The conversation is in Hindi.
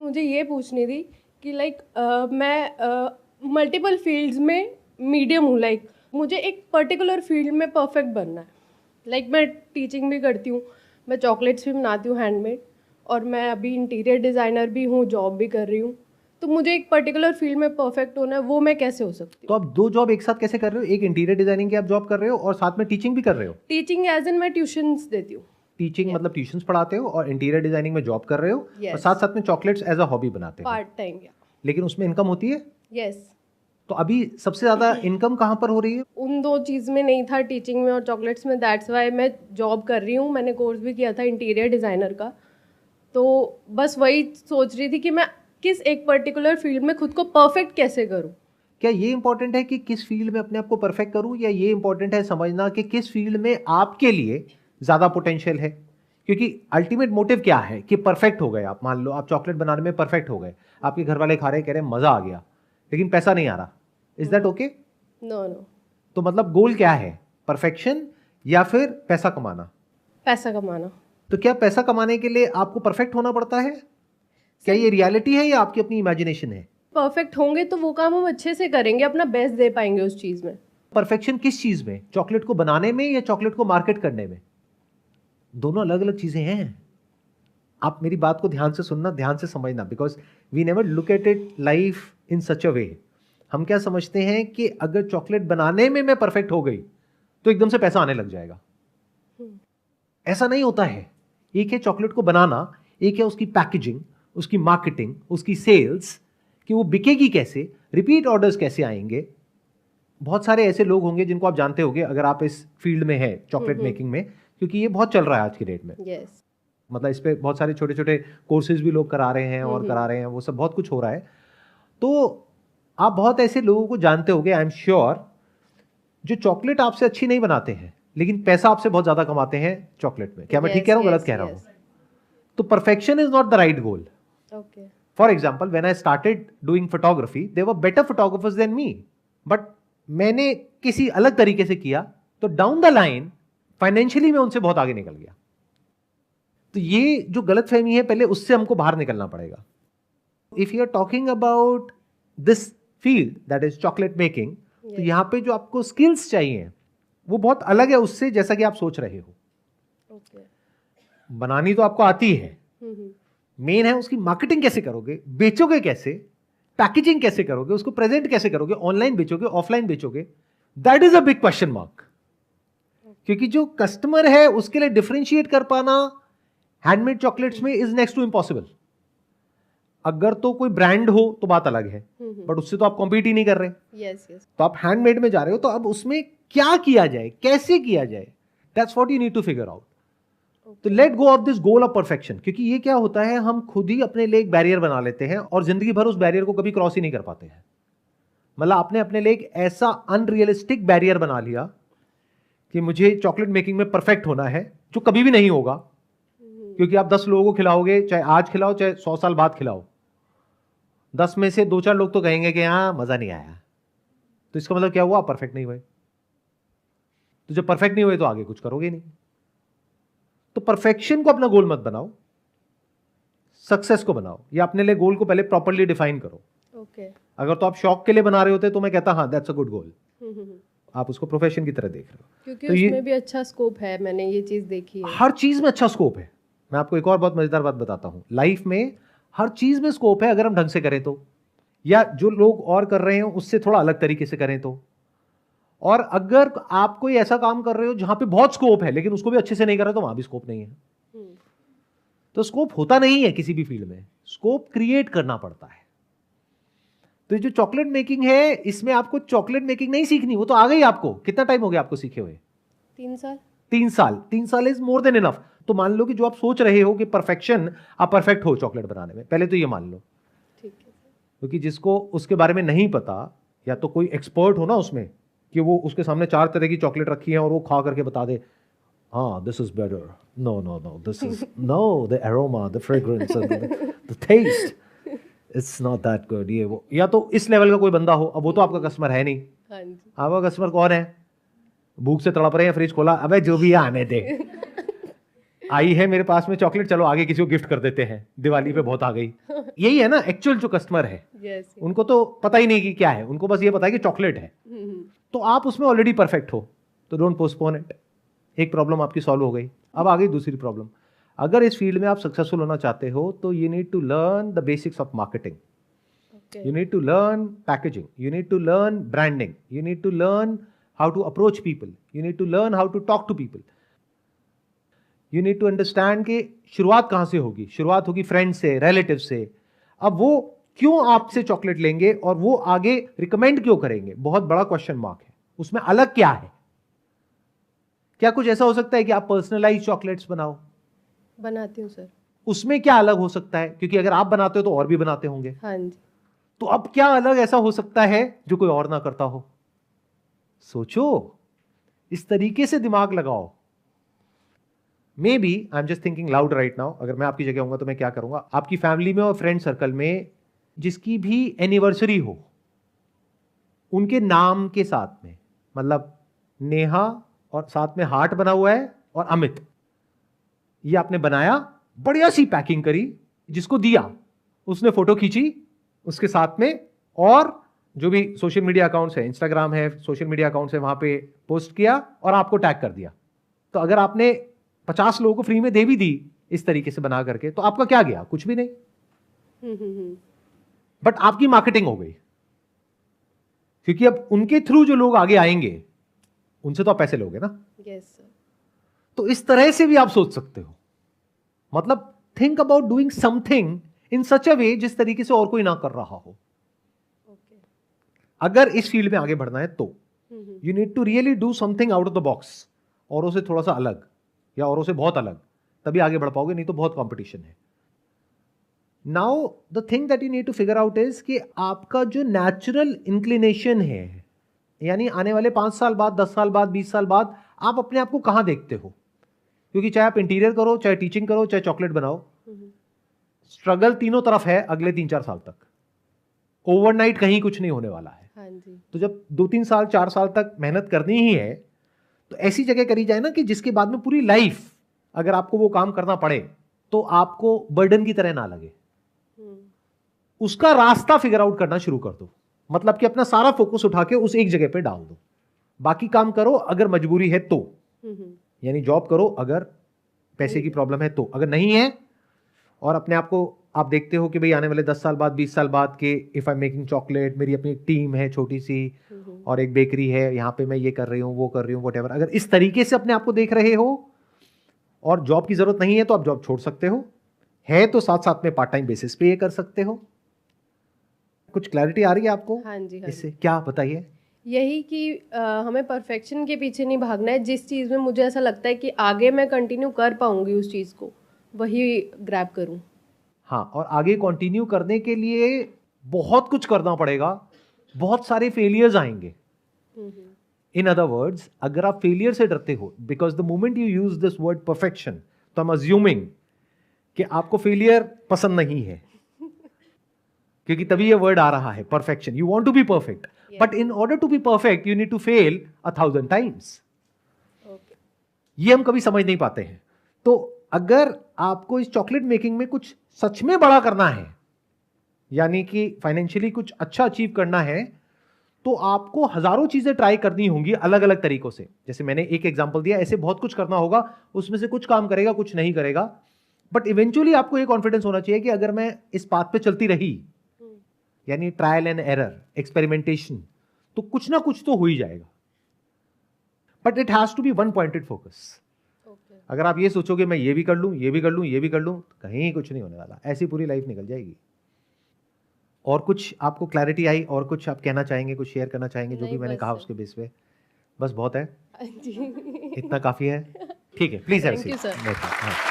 मुझे ये पूछनी थी कि मैं मल्टीपल फील्ड्स में मीडियम हूँ। मुझे एक पर्टिकुलर फील्ड में परफेक्ट बनना है। मैं टीचिंग भी करती हूँ, मैं चॉकलेट्स भी बनाती हूँ हैंडमेड, और मैं अभी इंटीरियर डिज़ाइनर भी हूँ, जॉब भी कर रही हूँ। तो मुझे एक पर्टिकुलर फील्ड में परफेक्ट होना है, वो मैं कैसे हो सकती तो हूँ? आप 2 जॉब एक साथ कैसे कर रहे हो? एक इंटीरियर डिजाइनिंग की आप जॉब कर रहे हो और साथ में टीचिंग भी कर रहे हो? टीचिंग एज इन मैं ट्यूशंस देती हूँ। टीचिंग मतलब ट्यूशंस पढ़ाते हो और इंटीरियर डिजाइनिंग में जॉब कर रहे हो और यस, साथ साथ में चॉकलेट्स एज अ हॉबी बनाते हो, पार्ट टाइम। या लेकिन उसमें इनकम होती है। यस, तो अभी सबसे ज्यादा इनकम कहाँ पर हो रही है? उन दो चीज़ में नहीं था, टीचिंग में और चॉकलेट्स में। दैट्स वाई मैं जॉब कर रही हूँ। मैंने कोर्स भी किया था इंटीरियर डिज़ाइनर का। तो बस वही सोच रही थी कि मैं किस एक पर्टिकुलर फील्ड में खुद को परफेक्ट कैसे करूँ। क्या ये इंपॉर्टेंट है कि किस फील्ड में अपने आप को परफेक्ट करूं, या ये इंपॉर्टेंट है समझना कि किस फील्ड में आपके लिए ज्यादा पोटेंशियल है? क्योंकि अल्टीमेट मोटिव क्या है कि परफेक्ट हो गए आप, मान लो आप चॉकलेट बनाने में परफेक्ट हो गए, आपके घर वाले खा रहे कह रहे मजा आ गया, लेकिन पैसा नहीं आ रहा, is that okay? No no, तो मतलब गोल क्या है, परफेक्शन या फिर पैसा कमाना? पैसा कमाना। तो क्या पैसा कमाने के लिए आपको परफेक्ट होना पड़ता है? क्या ये रियलिटी है या आपकी अपनी इमेजिनेशन है? परफेक्ट होंगे तो वो काम हम अच्छे से करेंगे, अपना बेस्ट दे पाएंगे उस चीज़ में। परफेक्शन किस चीज में, चॉकलेट को बनाने में या चॉकलेट को मार्केट करने में? दोनों अलग अलग चीजें हैं। आप मेरी बात को ध्यान से सुनना, ध्यान से समझना, because we never look at it life in such a way. हम क्या समझते हैं कि अगर चॉकलेट बनाने में मैं परफेक्ट हो गई तो एकदम से पैसा आने लग जाएगा। ऐसा नहीं होता है। एक है चॉकलेट को बनाना, एक है उसकी पैकेजिंग, उसकी मार्केटिंग, उसकी सेल्स, कि वो बिकेगी कैसे, रिपीट ऑर्डर्स कैसे आएंगे। बहुत सारे ऐसे लोग होंगे जिनको आप जानते होंगे अगर आप इस फील्ड में हैं चॉकलेट मेकिंग में, क्योंकि ये बहुत चल रहा है आज की डेट में। यस। मतलब इस पे बहुत सारे छोटे छोटे कोर्सेज भी लोग करा रहे हैं और करा रहे हैं, वो सब बहुत कुछ हो रहा है। तो आप बहुत ऐसे लोगों को जानते होंगे, आई एम श्योर, जो चॉकलेट आपसे अच्छी नहीं बनाते हैं लेकिन पैसा आपसे बहुत ज्यादा कमाते हैं चॉकलेट में। क्या मैं ठीक कह रहा हूं, गलत कह रहा हूं? तो perfection is not the right goal. Okay. For example, when I started doing photography, there were better photographers than me, but मैंने किसी अलग तरीके से किया, तो डाउन द लाइन फाइनेंशियली मैं उनसे बहुत आगे निकल गया। तो ये जो गलतफहमी है, पहले उससे हमको बाहर निकलना पड़ेगा। If you are talking about this field that is chocolate making, तो यहां पे जो आपको स्किल्स चाहिए वो बहुत अलग है उससे जैसा कि आप सोच रहे हो। ओके। बनानी तो आपको आती है, मेन है उसकी मार्केटिंग कैसे करोगे, बेचोगे कैसे, पैकेजिंग कैसे करोगे, उसको प्रेजेंट कैसे करोगे, ऑनलाइन बेचोगे, ऑफलाइन बेचोगे, that is a big question mark. क्योंकि जो कस्टमर है उसके लिए डिफरेंशिएट कर पाना हैंडमेड चॉकलेट्स में इज नेक्स्ट टू इम्पॉसिबल। अगर तो कोई ब्रांड हो तो बात अलग है, बट उससे तो आप कॉम्पीट ही नहीं कर रहे। Yes yes. तो आप हैंडमेड में जा रहे हो, तो अब उसमें क्या किया जाए, कैसे किया जाए, that's what you need to figure out. तो let go of this goal of perfection, क्योंकि ये क्या होता है, हम खुद ही अपने लिए एक बैरियर बना लेते हैं और जिंदगी भर उस बैरियर को कभी क्रॉस ही नहीं कर पाते हैं। मतलब आपने अपने लिए एक ऐसा अनरियलिस्टिक बैरियर बना लिया कि मुझे चॉकलेट मेकिंग में परफेक्ट होना है, जो कभी भी नहीं होगा। क्योंकि आप 10 लोगों को खिलाओगे, चाहे आज खिलाओ चाहे 100 साल बाद खिलाओ, 10 में से 2-4 लोग तो कहेंगे कि हाँ मजा नहीं आया। तो इसका मतलब क्या हुआ, आप परफेक्ट नहीं हुए। तो जब परफेक्ट नहीं हुए तो आगे कुछ करोगे नहीं। तो परफेक्शन को अपना गोल मत बनाओ, सक्सेस को बनाओ, या अपने लिए गोल को पहले प्रॉपर्ली डिफाइन करो। ओके। अगर तो आप शौक के लिए बना रहे होते तो मैं कहता हाँ दैट्स अ गुड गोल, आप उसको प्रोफेशन की तरह देख रहे हो। क्योंकि तो उसमें भी अच्छा स्कोप है, मैंने ये चीज देखी है। हर चीज में अच्छा स्कोप है। मैं आपको एक और बहुत मजेदार बात बताता हूं, लाइफ में हर चीज में स्कोप है अगर हम ढंग से करें तो, या जो लोग और कर रहे हो उससे थोड़ा अलग तरीके से करें तो। और अगर आप कोई ऐसा काम कर रहे हो जहां पे बहुत स्कोप है लेकिन उसको भी अच्छे से नहीं कर रहे तो वहां भी स्कोप नहीं है। तो स्कोप होता नहीं है किसी भी फील्ड में, स्कोप क्रिएट करना पड़ता है। तो जो चॉकलेट मेकिंग है, इसमें आपको चॉकलेट मेकिंग नहीं सीखनी, वो तो आ गई आपको। कितना टाइम हो गया आपको सीखे हुए? 3 साल। 3 साल। 3 साल इज मोर देन इनफ। तो मान लो कि जो आप सोच रहे हो कि परफेक्शन, आप परफेक्ट हो चॉकलेट बनाने में, पहले तो ये मान लो। ठीक है। क्योंकि जिसको उसके बारे में नहीं पता, या तो कोई एक्सपर्ट हो ना उसमें, कि वो उसके सामने 4 तरह की चॉकलेट रखी है और वो खा करके बता दे हाँ this is better, no no no this is no, the aroma, the fragrance, the taste, it's not that good, ये वो। या तो इस लेवल का कोई बंदा हो, अब वो तो आपका कस्टमर है नहीं। हाँ जी। आपका कस्टमर कौन है? भूख से तड़प रहे हैं, फ्रिज खोला, अबे जो भी है आने दे। आई है मेरे पास में चॉकलेट, चलो आगे किसी को गिफ्ट कर देते हैं, दिवाली पे बहुत आ गई। यही है ना एक्चुअल जो कस्टमर है। yes. उनको तो पता ही नहीं कि क्या है, उनको बस ये पता है कि चॉकलेट है। तो आप उसमें ऑलरेडी परफेक्ट हो, तो डोंट पोस्टपोन इट। एक प्रॉब्लम आपकी सॉल्व हो गई। अब आ गई दूसरी प्रॉब्लम। अगर इस फील्ड में आप सक्सेसफुल होना चाहते हो तो you need to learn the basics of marketing, you need to learn packaging, you need to learn branding, you need to learn how to approach people, you need to learn how to talk to people, you need to understand कि शुरुआत कहाँ से होगी। शुरुआत होगी फ्रेंड से, रिलेटिव से। अब वो क्यों आपसे चॉकलेट लेंगे और वो आगे रिकमेंड क्यों करेंगे, बहुत बड़ा क्वेश्चन मार्क है। उसमें अलग क्या है? क्या कुछ ऐसा हो सकता है कि आप पर्सनलाइज चॉकलेट्स बनाओ? बनाती हूँ सर। उसमें क्या अलग हो सकता है? क्योंकि अगर आप बनाते हो तो और भी बनाते होंगे। हाँ जी। तो अब क्या अलग ऐसा हो सकता है जो कोई और ना करता हो? सोचो, इस तरीके से दिमाग लगाओ। Maybe I am just thinking loud right now. अगर मैं आपकी जगह होऊंगा तो मैं क्या करूंगा, आपकी फैमिली में और फ्रेंड सर्कल में जिसकी भी एनिवर्सरी हो, उनके नाम के साथ में, मतलब नेहा और साथ में हार्ट बना हुआ है और अमित, ये आपने बनाया, बढ़िया सी पैकिंग करी, जिसको दिया उसने फोटो खींची उसके साथ में, और जो भी सोशल मीडिया अकाउंट्स है, इंस्टाग्राम है, सोशल मीडिया अकाउंट्स है, वहां पे पोस्ट किया और आपको टैग कर दिया। तो अगर आपने 50 लोगों को फ्री में दे भी दी इस तरीके से बना करके, तो आपका क्या गया? कुछ भी नहीं। बट आपकी मार्केटिंग हो गई, क्योंकि अब उनके थ्रू जो लोग आगे आएंगे उनसे तो आप पैसे लोगे ना। Yes sir. तो इस तरह से भी आप सोच सकते हो। मतलब think about doing something in such a way जिस तरीके से और कोई ना कर रहा हो। अगर इस फील्ड में आगे बढ़ना है तो you need to really do something out of the box, औरों से थोड़ा सा अलग या औरों से बहुत अलग, तभी आगे बढ़ पाओगे, नहीं तो बहुत कंपटीशन है। Now the thing that you need to figure out is कि आपका जो नेचुरल इंक्लिनेशन है, यानी आने वाले 5 साल बाद, 10 साल बाद, 20 साल बाद आप अपने आप को कहां देखते हो? क्योंकि चाहे आप इंटीरियर करो, चाहे टीचिंग करो, चाहे चॉकलेट बनाओ, स्ट्रगल तीनों तरफ है अगले 3-4 साल तक। ओवरनाइट कहीं कुछ नहीं होने वाला है। हाँ जी। तो जब 2-3 साल 4 साल तक मेहनत करनी ही है, तो ऐसी जगह करी जाए ना कि जिसके बाद में पूरी लाइफ अगर आपको वो काम करना पड़े तो आपको बर्डन की तरह ना लगे। उसका रास्ता फिगर आउट करना शुरू कर दो। मतलब कि अपना सारा फोकस उठा के उस एक जगह पे डाल दो। बाकी काम करो अगर मजबूरी है तो, यानी जॉब करो अगर पैसे की प्रॉब्लम है तो, अगर नहीं है और अपने आप को आप देखते हो कि भाई आने वाले 10 साल बाद, 20 साल बाद के इफ आई मेकिंग चॉकलेट, मेरी अपनी एक टीम है छोटी सी और एक बेकरी है, यहाँ पे मैं ये कर रही हूँ, वो कर रही हूँ, व्हाटएवर, अगर इस तरीके से अपने आप को देख रहे हो और जॉब की जरूरत नहीं है तो आप जॉब छोड़ सकते हो, है तो साथ साथ में पार्ट टाइम बेसिस पे ये कर सकते हो। कुछ क्लैरिटी आ रही है आपको? हाँ जी। हाँ इससे क्या बताइए? यही कि हमें परफेक्शन के पीछे नहीं भागना है। जिस चीज़ में मुझे ऐसा लगता है कि आगे मैं कंटिन्यू कर पाऊंगी उस चीज़ को, वही ग्रैब करूं। हाँ, और आगे कंटिन्यू करने के लिए बहुत कुछ करना पड़ेगा, बहुत सारे फेलियर्स आएंगे। इन अदर वर्ड्स, अगर आप फेलियर से डरते हो, because the moment you use this word perfection, तो आई एम अज्यूमिंग कि आपको फेलियर पसंद नहीं है, क्योंकि तभी ये वर्ड आ रहा है perfection. You want to be perfect, but in order to be perfect you need to fail 1000 times. ये हम कभी समझ नहीं पाते हैं। तो अगर आपको इस चॉकलेट मेकिंग में कुछ सच में बड़ा करना है, यानी कि फाइनेंशियली कुछ अच्छा अचीव करना है, तो आपको हजारों चीजें ट्राई करनी होंगी अलग अलग तरीकों से। जैसे मैंने एक एग्जांपल दिया, ऐसे बहुत कुछ करना होगा, उसमें से कुछ काम करेगा, कुछ नहीं करेगा, बट इवेंचुअली आपको ये कॉन्फिडेंस होना चाहिए कि अगर मैं इस पाथ पे चलती रही, यानी ट्रायल एंड एरर, एक्सपेरिमेंटेशन, तो कुछ ना कुछ तो हो ही जाएगा। But it has to be one pointed focus. अगर आप ये सोचोगे मैं ये भी कर लूं, ये भी कर लूं, ये भी कर लूं, तो कहीं कुछ नहीं होने वाला, ऐसी पूरी लाइफ निकल जाएगी। और कुछ आपको क्लैरिटी आई और कुछ आप कहना चाहेंगे, कुछ शेयर करना चाहेंगे? जो भी मैंने कहा उसके बेस पे बस बहुत है, इतना काफी है। ठीक है, प्लीज हैव अ सीट।